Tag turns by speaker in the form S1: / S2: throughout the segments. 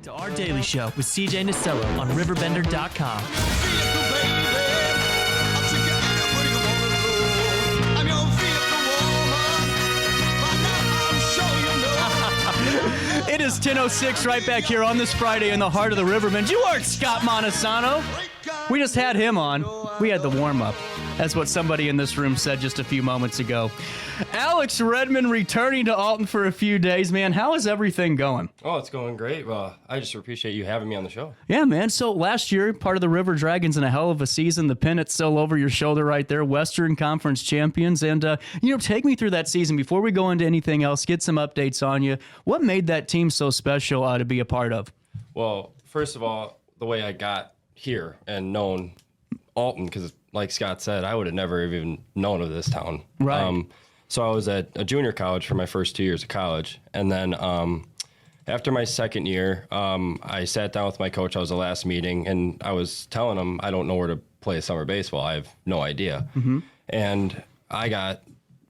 S1: To our daily show with CJ Nasello on RiverBender.com. It is 10:06 right back here on this Friday in the heart of the Riverbend. You aren't Scott Montesano. We just had him on. We had the warm-up. That's what somebody in this room said just a few moments ago. Alex Redman returning to Alton for a few days, man. How is everything going?
S2: Oh, it's going great. Well, I just appreciate you having me on the show.
S1: Yeah, man. So last year, part of the River Dragons in a hell of a season. The pennant's still over your shoulder right there. Western Conference champions. And, take me through that season. Before we go into anything else, get some updates on you. What made that team so special to be a part of?
S2: Well, first of all, the way I got here and known Alton, because like Scott said, I would have never even known of this town.
S1: Right.
S2: So I was at a junior college for my first 2 years of college. And then after my second year, I sat down with my coach. I was the last meeting, and I was telling him I don't know where to play summer baseball. I have no idea. Mm-hmm. And I got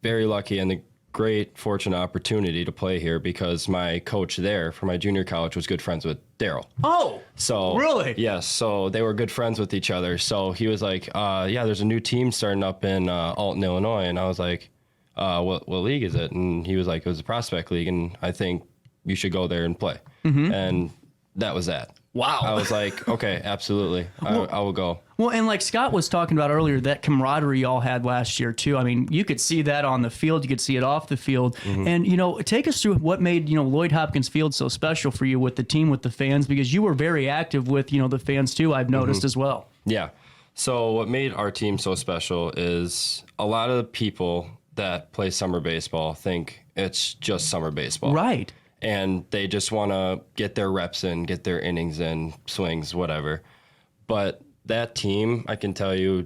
S2: very lucky and the great fortunate opportunity to play here because my coach there for my junior college was good friends with Daryl.
S1: Oh,
S2: so really? Yes. So they were good friends with each other. So he was like, yeah, there's a new team starting up in Alton, Illinois. And I was like, what league is it? And he was like, it was a prospect league. And I think you should go there and play. Mm-hmm. And that was that.
S1: Wow.
S2: I was like, okay, absolutely. I will go.
S1: Well, and like Scott was talking about earlier, that camaraderie y'all had last year, too. I mean, you could see that on the field. You could see it off the field. Mm-hmm. And, take us through what made, Lloyd Hopkins Field so special for you with the team, with the fans, because you were very active with, the fans, too, I've noticed as well.
S2: Yeah. So what made our team so special is a lot of the people that play summer baseball think it's just summer baseball.
S1: Right.
S2: And they just want to get their reps in, get their innings in, swings, whatever. But that team, I can tell you,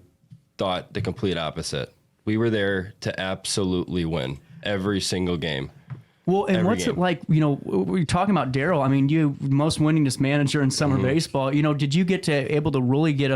S2: thought the complete opposite. We were there to absolutely win every single game.
S1: Well, and what's it like, we're talking about Daryl. I mean, you most winningest manager in summer baseball. Did you get able to really get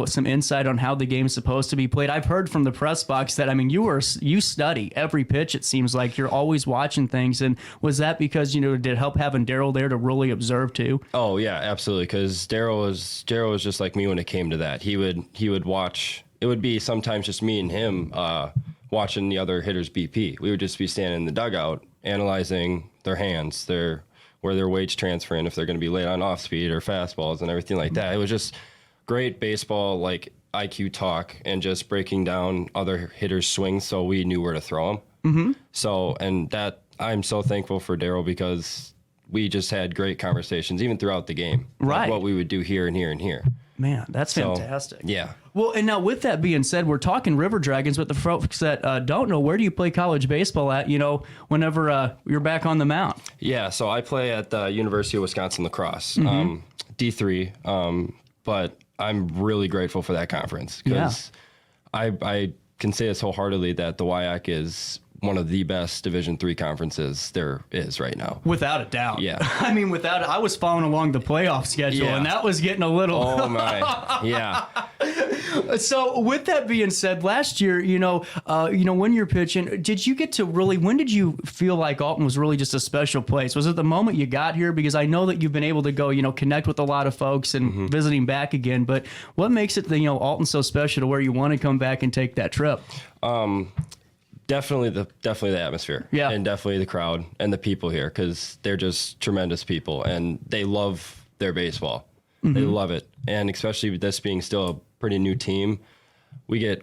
S1: some insight on how the game's supposed to be played? I've heard from the press box that, I mean, you study every pitch. It seems like you're always watching things. And was that because, did it help having Daryl there to really observe too? Oh,
S2: yeah, absolutely. Because Daryl was just like me when it came to that. He would watch. It would be sometimes just me and him watching the other hitters BP. We would just be standing in the dugout analyzing their hands, where their weights transferring, if they're going to be late on off speed or fastballs and everything like that. It was just great baseball, like IQ talk, and just breaking down other hitters' swings so we knew where to throw them. Mm-hmm. So, and that I'm so thankful for Daryl because we just had great conversations even throughout the game.
S1: Right.
S2: Like what we would do here and here and here.
S1: Man, that's fantastic.
S2: Yeah.
S1: Well, and now with that being said, we're talking River Dragons, but the folks that don't know, where do you play college baseball at, whenever you're back on the mound?
S2: Yeah, so I play at the University of Wisconsin Lacrosse, D3, but I'm really grateful for that conference because I can say this wholeheartedly that the WIAC is one of the best Division III conferences there is right now.
S1: Without a doubt.
S2: Yeah.
S1: I mean, I was following along the playoff schedule, and that was getting a little...
S2: Oh, my. Yeah.
S1: So with that being said, last year, when you're pitching, did you get to when did you feel like Alton was really just a special place? Was it the moment you got here? Because I know that you've been able to go, connect with a lot of folks and visiting back again, but what makes it, Alton so special to where you want to come back and take that trip?
S2: Definitely the atmosphere, and definitely the crowd and the people here because they're just tremendous people and they love their baseball. Mm-hmm. They love it, and especially with this being still a pretty new team, we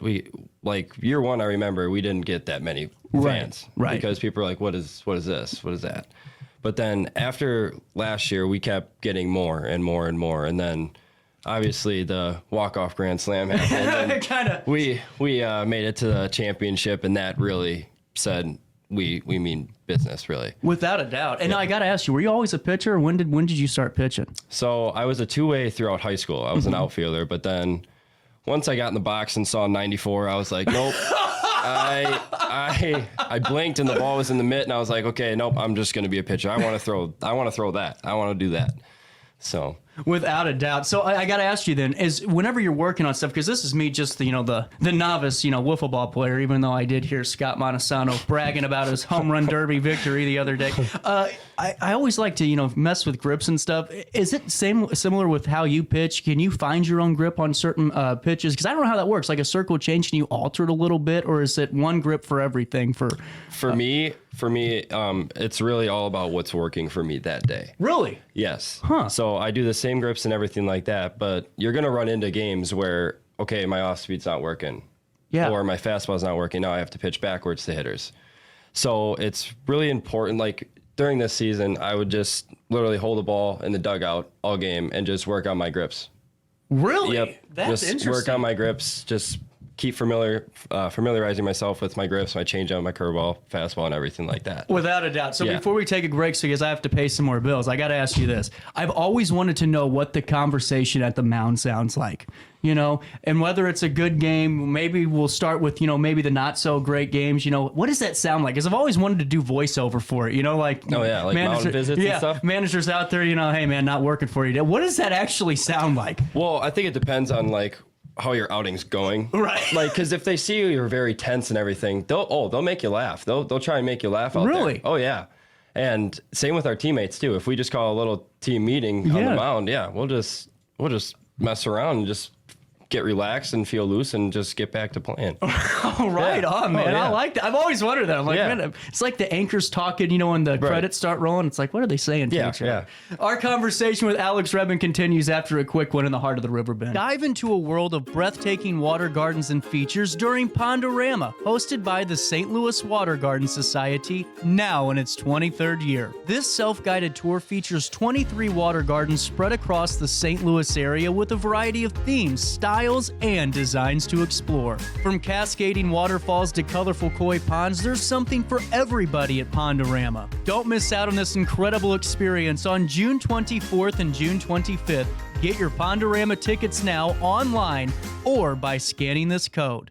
S2: like year one. I remember we didn't get that many fans,
S1: right?
S2: Because people are like, "What is this? What is that?" But then after last year, we kept getting more and more and more, and then. Obviously, the walk-off grand slam happened. We made it to the championship, and that really said we mean business, really.
S1: Without a doubt. And now I got to ask you, were you always a pitcher, or when did you start pitching?
S2: So I was a two-way throughout high school. I was an outfielder, but then once I got in the box and saw 94, I was like, nope. I blinked and the ball was in the mitt, and I was like, okay, nope, I'm just going to be a pitcher. I want to throw that. I want to do that. So.
S1: Without a doubt. So I got to ask you then, is whenever you're working on stuff, because this is me just the novice, wiffle ball player, even though I did hear Scott Montesano bragging about his home run derby victory the other day. I always like to, mess with grips and stuff. Is it similar with how you pitch? Can you find your own grip on certain pitches? Because I don't know how that works. Like a circle change, can you alter it a little bit, or is it one grip for everything? For me, it's really all about what's working for me that day. Really?
S2: Yes.
S1: Huh.
S2: So I do the same grips and everything like that, but you're going to run into games where, okay, my off speed's not working.
S1: Yeah.
S2: Or my fastball's not working. Now I have to pitch backwards to hitters. So it's really important. Like during this season, I would just literally hold the ball in the dugout all game and just work on my grips.
S1: Really?
S2: Yep.
S1: That's
S2: just
S1: interesting.
S2: work on my grips. Just keep familiarizing myself with my grips, my changeup, my curveball, fastball, and everything like that.
S1: Without a doubt. So before we take a break, because I have to pay some more bills, I got to ask you this. I've always wanted to know what the conversation at the mound sounds like, and whether it's a good game. Maybe we'll start with, maybe the not so great games. What does that sound like? Because I've always wanted to do voiceover for it, like
S2: mountain visits and stuff.
S1: Managers out there, hey man, not working for you. What does that actually sound like?
S2: Well, I think it depends on how your outing's going.
S1: Right.
S2: Because if they see you're very tense and everything, they'll make you laugh. They'll try and make you laugh out there.
S1: Really?
S2: Oh yeah. And same with our teammates too. If we just call a little team meeting on the mound, we'll just mess around and just get relaxed and feel loose and just get back to playing.
S1: Oh, right on, man. I like that. I've always wondered that. I'm like, man, it's like the anchors talking, when the credits start rolling. It's like, what are they saying to each other? Our conversation with Alex Redman continues after a quick one in the heart of the Riverbend. Dive into a world of breathtaking water gardens and features during Pondorama, hosted by the St. Louis Water Garden Society, now in its 23rd year. This self-guided tour features 23 water gardens spread across the St. Louis area with a variety of themes, styles, and designs to explore. From cascading waterfalls to colorful koi ponds, there's something for everybody at Pondorama. Don't miss out on this incredible experience on June 24th and June 25th. Get your Pondorama tickets now online or by scanning this code.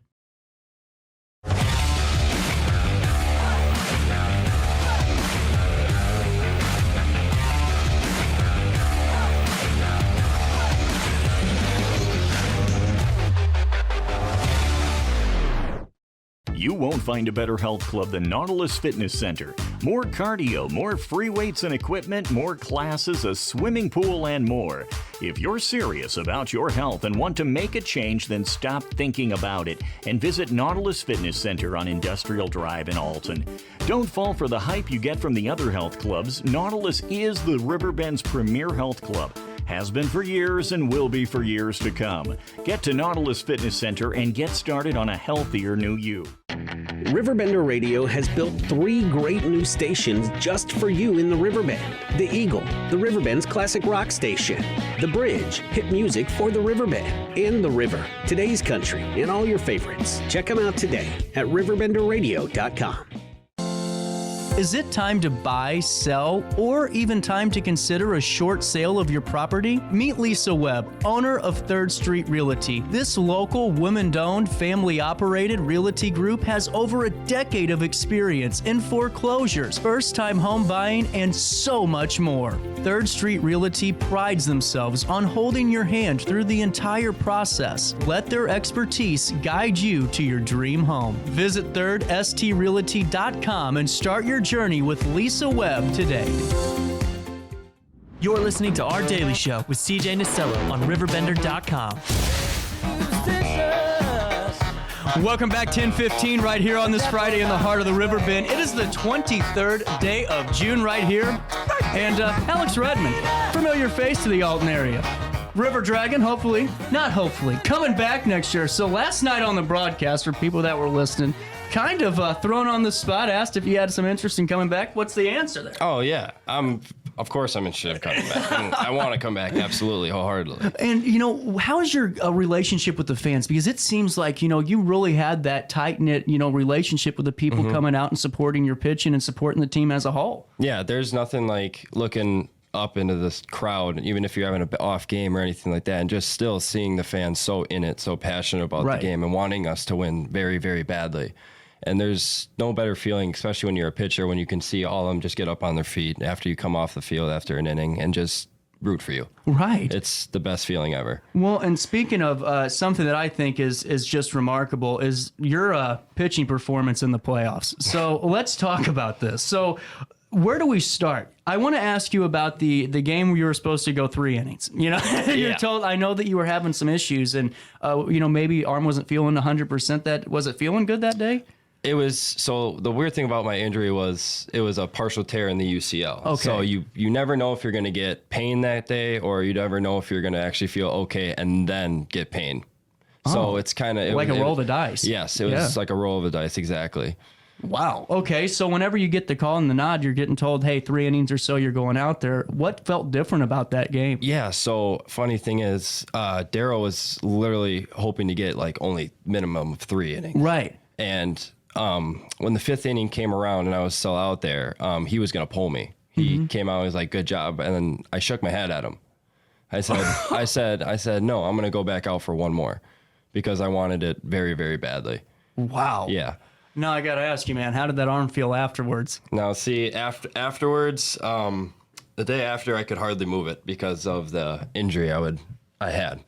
S3: You won't find a better health club than Nautilus Fitness Center. More cardio, more free weights and equipment, more classes, a swimming pool, and more. If you're serious about your health and want to make a change, then stop thinking about it and visit Nautilus Fitness Center on Industrial Drive in Alton. Don't fall for the hype you get from the other health clubs. Nautilus is the Riverbend's premier health club. Has been for years and will be for years to come. Get to Nautilus Fitness Center and get started on a healthier new you.
S4: RiverBender Radio has built 3 great new stations just for you in the Riverbend. The Eagle, the Riverbend's classic rock station. The Bridge, hit music for the Riverbend. And The River, today's country, and all your favorites. Check them out today at RiverBender.com.
S1: Is it time to buy, sell, or even time to consider a short sale of your property? Meet Lisa Webb, owner of 3rd Street Realty. This local, women-owned, family-operated realty group has over a decade of experience in foreclosures, first-time home buying, and so much more. 3rd Street Realty prides themselves on holding your hand through the entire process. Let their expertise guide you to your dream home. Visit 3rdstrealty.com and start your journey with Lisa Webb today.
S5: You're listening to Our Daily Show with CJ Nasello on RiverBender.com.
S1: Welcome back, 10:15, right here on this Friday in the heart of the Riverbend. It is the 23rd day of June right here. And Alex Redman, familiar face to the Alton area. River Dragon, hopefully, coming back next year. So last night on the broadcast, for people that were listening, kind of thrown on the spot, asked if you had some interest in coming back. What's the answer there?
S2: Oh, yeah. Of course I'm interested in coming back. I want to come back, absolutely, wholeheartedly.
S1: And, how is your relationship with the fans? Because it seems like, you really had that tight-knit, relationship with the people coming out and supporting your pitching and supporting the team as a whole.
S2: Yeah, there's nothing like looking up into this crowd, even if you're having an off game or anything like that, and just still seeing the fans so in it, so passionate about the game and wanting us to win very, very badly. And there's no better feeling, especially when you're a pitcher, when you can see all of them just get up on their feet after you come off the field after an inning and just root for you.
S1: Right.
S2: It's the best feeling ever.
S1: Well, and speaking of something that I think is just remarkable is your pitching performance in the playoffs. So let's talk about this. So where do we start? I want to ask you about the game where you were supposed to go 3 innings. You know, you're told. I know that you were having some issues, and maybe arm wasn't feeling 100%. Was it feeling good that day?
S2: It was. So the weird thing about my injury was it was a partial tear in the UCL.
S1: Okay.
S2: So you never know if you're going to get pain that day, or you never know if you're going to actually feel okay and then get pain. So it's kind of
S1: like a roll of the dice.
S2: Yes, it was like a roll of the dice, exactly.
S1: Wow. Okay. So whenever you get the call and the nod, you're getting told, hey, 3 innings or so, you're going out there. What felt different about that game?
S2: Yeah. So funny thing is, Daryl was literally hoping to get like only minimum of 3 innings.
S1: Right.
S2: And when the 5th inning came around and I was still out there, he was going to pull me. He came out and was like, good job. And then I shook my head at him. I said, no, I'm going to go back out for one more because I wanted it very, very badly.
S1: Wow.
S2: Yeah.
S1: Now I got to ask you, man, how did that arm feel afterwards?
S2: Now, see, afterwards, the day after, I could hardly move it because of the injury I had.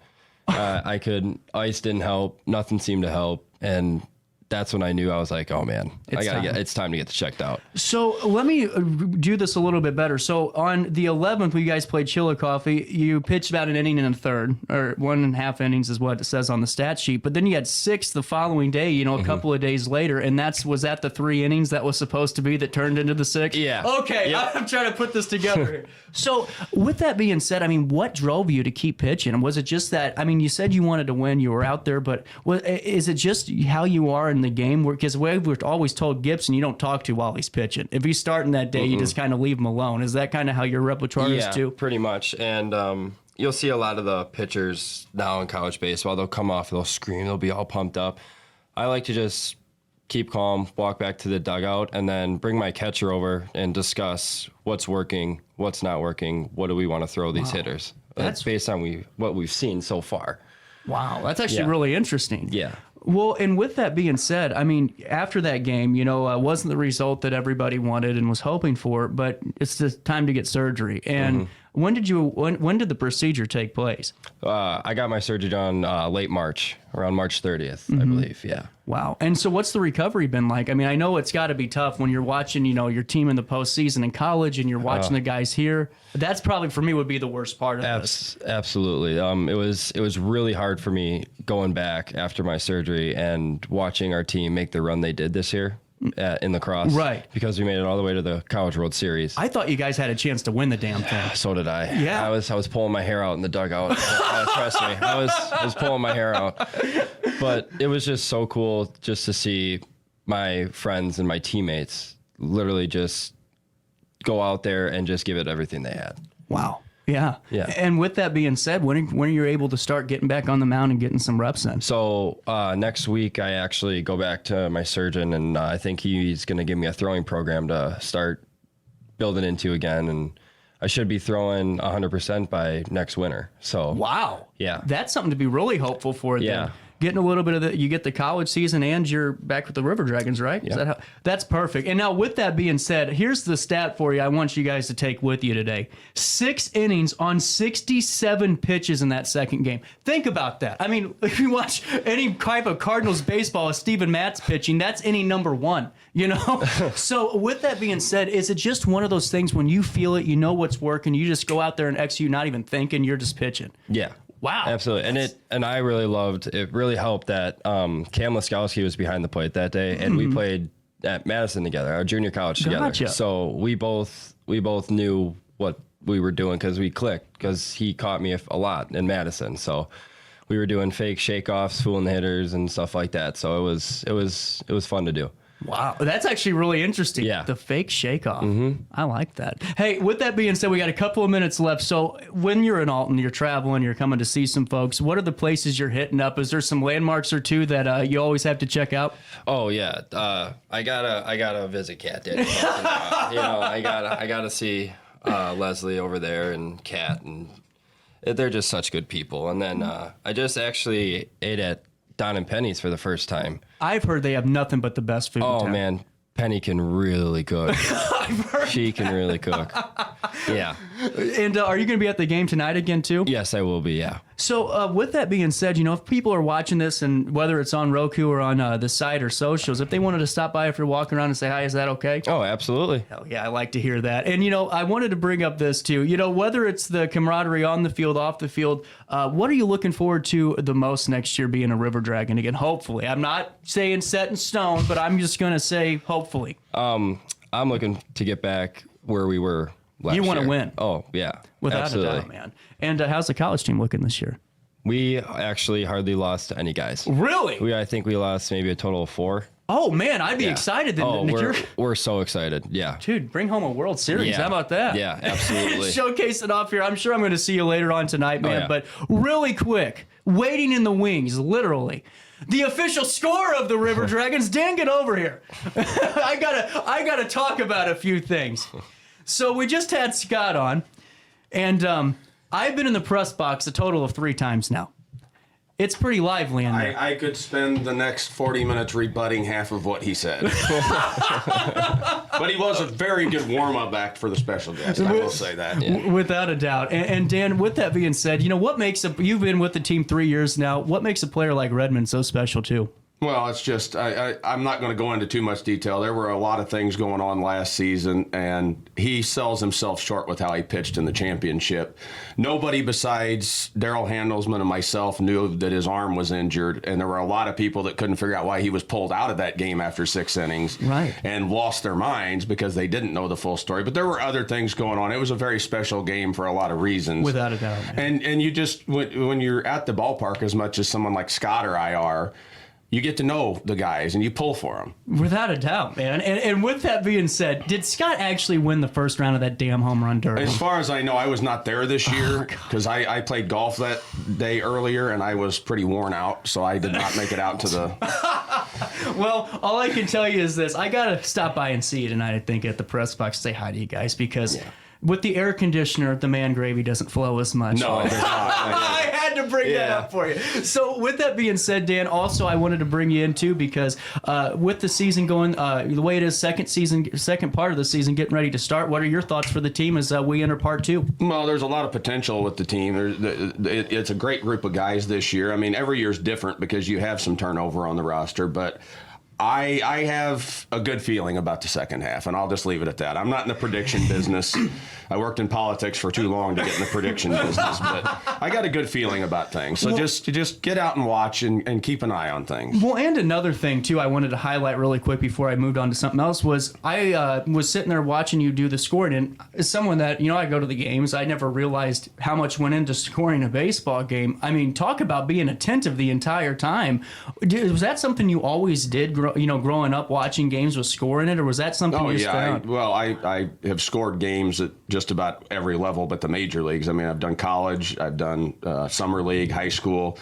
S2: Ice didn't help. Nothing seemed to help. And that's when I knew. I was like, oh man, it's time to get checked out.
S1: So let me do this a little bit better. So on the 11th, when you guys played Chillicothe, you pitched about an inning and a third, or 1.5 innings is what it says on the stat sheet. But then you had 6 the following day, a couple of days later, and was that the 3 innings that was supposed to be that turned into the 6?
S2: Yeah.
S1: Okay, yep. I'm trying to put this together here. So with that being said, I mean, what drove you to keep pitching? Was it just that, I mean, you said you wanted to win, you were out there, but is it just how you are in the game? Because we're always told Gibson you don't talk to while he's pitching. If he's starting that day, you just kind of leave him alone. Is that kind of how your repertoire is too?
S2: Yeah, pretty much. And you'll see a lot of the pitchers now in college baseball, they'll come off, they'll scream, they'll be all pumped up. I like to just keep calm, walk back to the dugout, and then bring my catcher over and discuss what's working, what's not working, what do we want to throw these hitters. That's based on what we've seen so far.
S1: Wow, that's actually really interesting.
S2: Yeah.
S1: Well, and with that being said, I mean, after that game, wasn't the result that everybody wanted and was hoping for, but it's the time to get surgery. And when did the procedure take place?
S2: I got my surgery done late March, around March 30th, I believe. Yeah.
S1: Wow. And so what's the recovery been like? I mean, I know it's got to be tough when you're watching, your team in the postseason in college and you're watching the guys here. That's probably, for me, would be the worst part of this.
S2: Absolutely. It was really hard for me going back after my surgery and watching our team make the run they did this year in the cross. Right. Because we made it all the way to the College World Series.
S1: I thought you guys had a chance to win the damn thing.
S2: So did I.
S1: Yeah.
S2: I was pulling my hair out in the dugout. Trust me. I was pulling my hair out. But it was just so cool just to see my friends and my teammates literally just go out there and just give it everything they had.
S1: Wow. Yeah.
S2: Yeah.
S1: And with that being said, when are you able to start getting back on the mound and getting some reps in?
S2: So next week, I actually go back to my surgeon, and I think he's going to give me a throwing program to start building into again. And I should be throwing 100% by next winter. So
S1: wow.
S2: Yeah.
S1: That's something to be really hopeful for.
S2: Yeah.
S1: Then. Getting a little bit of you get the college season and you're back with the River Dragons, right?
S2: Yeah.
S1: That's perfect. And now with that being said, here's the stat for you I want you guys to take with you today. 6 innings on 67 pitches in that second game. Think about that. I mean, if you watch any type of Cardinals baseball, Steven Matz pitching, that's inning number 1, So with that being said, is it just one of those things when you feel it, you know what's working, you just go out there and execute, not even thinking, you're just pitching?
S2: Yeah.
S1: Wow.
S2: Absolutely. And I really loved, it really helped that Cam Laskowski was behind the plate that day, and we played at Madison together, our junior college together.
S1: Gotcha.
S2: So we both knew what we were doing because we clicked, because he caught me a lot in Madison. So we were doing fake shakeoffs, fooling the hitters and stuff like that. So it was fun to do.
S1: Wow, that's actually really interesting.
S2: Yeah.
S1: The fake shakeoff. I like that. Hey, with that being said, we got a couple of minutes left. So when you're in Alton, you're traveling, you're coming to see some folks, what are the places you're hitting up? Is there some landmarks or two that you always have to check out?
S2: Oh yeah, I gotta visit Cat Daddy. I gotta see Leslie over there and Cat, and they're just such good people. And then I just actually ate at Don and Penny's for the first time.
S1: I've heard they have nothing but the best food in town.
S2: Man, Penny can really cook.
S1: I've heard.
S2: She can really cook. Yeah.
S1: And are you going to be at the game tonight again, too?
S2: Yes, I will be, yeah.
S1: So with that being said, if people are watching this, and whether it's on Roku or on the site or socials, if they wanted to stop by, if you're walking around and say hi, is that okay?
S2: Oh, absolutely.
S1: Hell yeah, I like to hear that. And, I wanted to bring up this, too. Whether it's the camaraderie on the field, off the field, what are you looking forward to the most next year being a River Dragon again? Hopefully. I'm not saying set in stone, but I'm just going to say hopefully.
S2: I'm looking to get back where we were last year.
S1: You want to win.
S2: Oh, yeah.
S1: Without
S2: absolutely.
S1: a doubt, man. And how's the college team looking this year?
S2: We actually hardly lost to any guys.
S1: Really?
S2: I think we lost maybe a total of 4.
S1: Oh, man, I'd be excited.
S2: We're so excited. Yeah.
S1: Dude, bring home a World Series.
S2: Yeah.
S1: How about that?
S2: Yeah, absolutely.
S1: Showcase it off here. I'm sure I'm going to see you later on tonight, man.
S2: yeah.
S1: But really quick, waiting in the wings, literally. The official score of the River Dragons. Dan, get over here. I gotta talk about a few things. So we just had Scott on, and I've been in the press box a total of 3 times now. It's pretty lively in there.
S6: I could spend the next 40 minutes rebutting half of what he said. But he was a very good warm-up act for the special guest, I will say that.
S2: Yeah.
S1: Without a doubt. And Dan, with that being said, what makes you've been with the team 3 years now, what makes a player like Redman so special too?
S6: Well, it's just, I'm not going to go into too much detail. There were a lot of things going on last season, and he sells himself short with how he pitched in the championship. Nobody besides Daryl Handelsman and myself knew that his arm was injured, and there were a lot of people that couldn't figure out why he was pulled out of that game after 6 innings and lost their minds because they didn't know the full story. But there were other things going on. It was a very special game for a lot of reasons.
S1: Without a doubt. Man.
S6: And you just, when you're at the ballpark as much as someone like Scott or I are, you get to know the guys and you pull for them.
S1: Without a doubt, man. And with that being said, did Scott actually win the first round of that damn home run derby?
S6: As far as I know, I was not there this year because I played golf that day earlier and I was pretty worn out, so I did not make it out to the...
S1: Well, all I can tell you is this. I got to stop by and see you tonight, I think, at the press box, say hi to you guys, because... Yeah. With the air conditioner, the man gravy doesn't flow as much.
S6: No, it does not.
S1: I had to bring that up for you. So with that being said, Dan, also I wanted to bring you in too because with the season going the way it is, second part of the season getting ready to start, what are your thoughts for the team as we enter part 2?
S6: Well, there's a lot of potential with the team. It's a great group of guys this year. I mean, every year's different because you have some turnover on the roster, but I have a good feeling about the second half, and I'll just leave it at that. I'm not in the prediction business. I worked in politics for too long to get in the prediction business, but I got a good feeling about things. So just get out and watch and keep an eye on things.
S1: Well, and another thing, too, I wanted to highlight really quick before I moved on to something else was I was sitting there watching you do the scoring, and as someone that, I go to the games, I never realized how much went into scoring a baseball game. I mean, talk about being attentive the entire time. Was that something you always did, growing up watching games with scoring it, or was that something you found?
S6: I have scored games at just about every level but the major leagues. I mean, I've done college, I've done summer league, high school,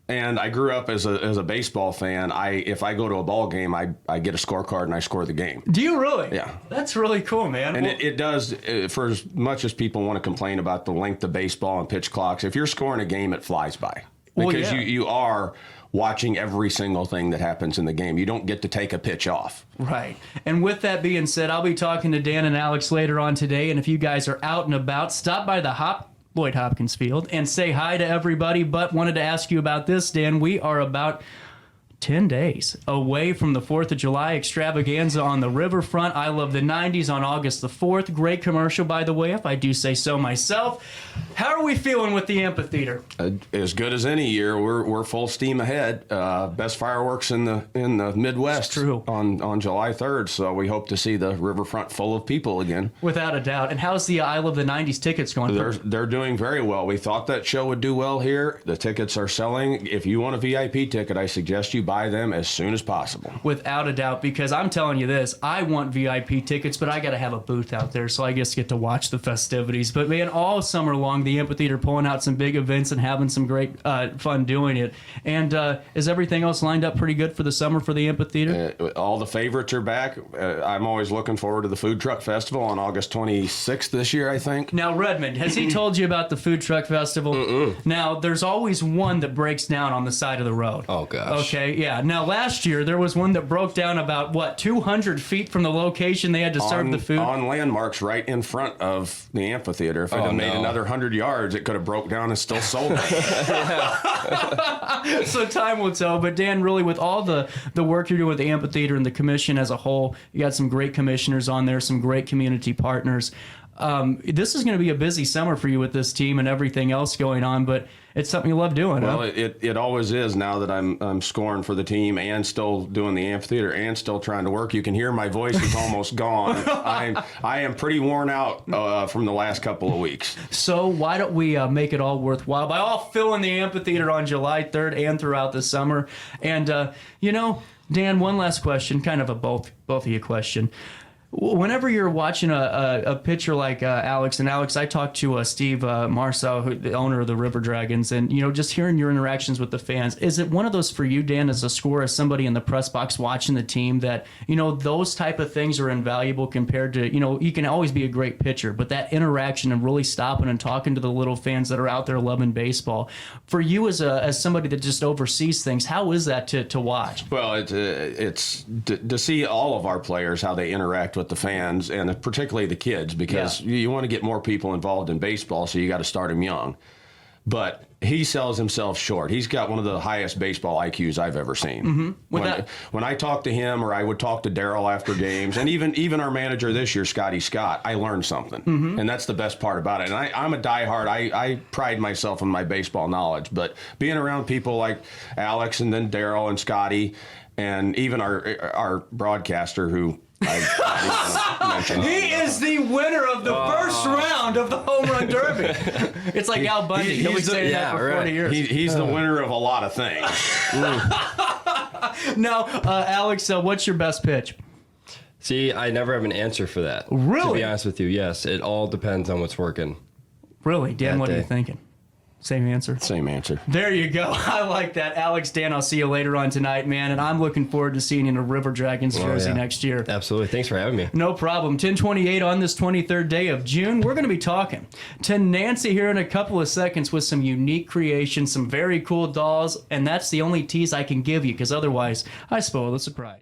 S6: and I grew up as a baseball fan. If I go to a ball game, I get a scorecard and I score the game.
S1: Do you really?
S6: Yeah.
S1: That's really cool, man.
S6: And it does, for as much as people want to complain about the length of baseball and pitch clocks, if you're scoring a game, it flies by. Because you are watching every single thing that happens in the game. You don't get to take a pitch off.
S1: Right. And with that being said, I'll be talking to Dan and Alex later on today, and if you guys are out and about, stop by the Lloyd Hopkins Field and say hi to everybody. But wanted to ask you about this, Dan. We are about 10 days away from the 4th of July extravaganza on the riverfront. I Love the 90s on August the 4th. Great commercial, by the way, if I do say so myself. How are we feeling with the amphitheater?
S6: As good as any year. We're full steam ahead. Best fireworks in the Midwest.
S1: It's true.
S6: On July 3rd, so we hope to see the riverfront full of people again.
S1: Without a doubt. And how's the I Love the 90s tickets going?
S6: They're doing very well. We thought that show would do well here. The tickets are selling. If you want a VIP ticket, I suggest you buy them as soon as possible.
S1: Without a doubt, because I'm telling you this, I want VIP tickets, but I got to have a booth out there, so I just get to watch the festivities. But man, all summer long, the amphitheater pulling out some big events and having some great fun doing it. And is everything else lined up pretty good for the summer for the amphitheater?
S6: All the favorites are back. I'm always looking forward to the Food Truck Festival on August 26th this year, I think.
S1: Now, Redmond, has he told you about the Food Truck Festival?
S2: Mm-mm.
S1: Now, there's always one that breaks down on the side of the road.
S2: Oh, gosh.
S1: Okay, yeah. Now, last year, there was one that broke down about, 200 feet from the location they had to serve the food?
S6: On landmarks right in front of the amphitheater. If it had made another 100 yards, it could have broke down and still sold it.
S1: So time will tell. But, Dan, really, with all the work you're doing with the amphitheater and the commission as a whole, you got some great commissioners on there, some great community partners. This is going to be a busy summer for you with this team and everything else going on, but it's something you love doing.
S6: Well,
S1: huh?
S6: it always is now that I'm scoring for the team and still doing the amphitheater and still trying to work. You can hear my voice is almost gone. I am pretty worn out from the last couple of weeks.
S1: So why don't we make it all worthwhile by all filling the amphitheater on July 3rd and throughout the summer? And, Dan, one last question, kind of a both of you question. Whenever you're watching a pitcher like Alex, and Alex, I talked to Steve Marceau, the owner of the River Dragons, and just hearing your interactions with the fans, is it one of those for you, Dan, as a scorer, as somebody in the press box watching the team, that those type of things are invaluable compared to you can always be a great pitcher, but that interaction and really stopping and talking to the little fans that are out there loving baseball, for you as somebody that just oversees things, how is that to watch?
S6: Well, it's to see all of our players how they interact with the fans, and particularly the kids, because you want to get more people involved in baseball, so you got to start them young. But he sells himself short. He's got one of the highest baseball IQs I've ever seen. Mm-hmm. When I talk to him, or I would talk to Daryl after games, and even our manager this year, Scotty Scott, I learned something. Mm-hmm. And that's the best part about it. And I'm a diehard. I pride myself on my baseball knowledge. But being around people like Alex and then Daryl and Scotty, and even our broadcaster who
S1: he is the winner of the first round of the Home Run Derby. It's like Al Bundy. He'll be saying that for 40 years.
S6: He's the winner of a lot of things.
S1: Now, Alex, what's your best pitch?
S2: See, I never have an answer for that.
S1: Really?
S2: To be honest with you, yes. It all depends on what's working.
S1: Really? Dan, what are you thinking? Same answer?
S6: Same answer.
S1: There you go. I like that. Alex, Dan, I'll see you later on tonight, man. And I'm looking forward to seeing you in a River Dragons jersey next year.
S2: Absolutely. Thanks for having me.
S1: No problem. 1028 on this 23rd day of June. We're going to be talking to Nancy here in a couple of seconds with some unique creations, some very cool dolls. And that's the only tease I can give you, because otherwise I spoil the surprise.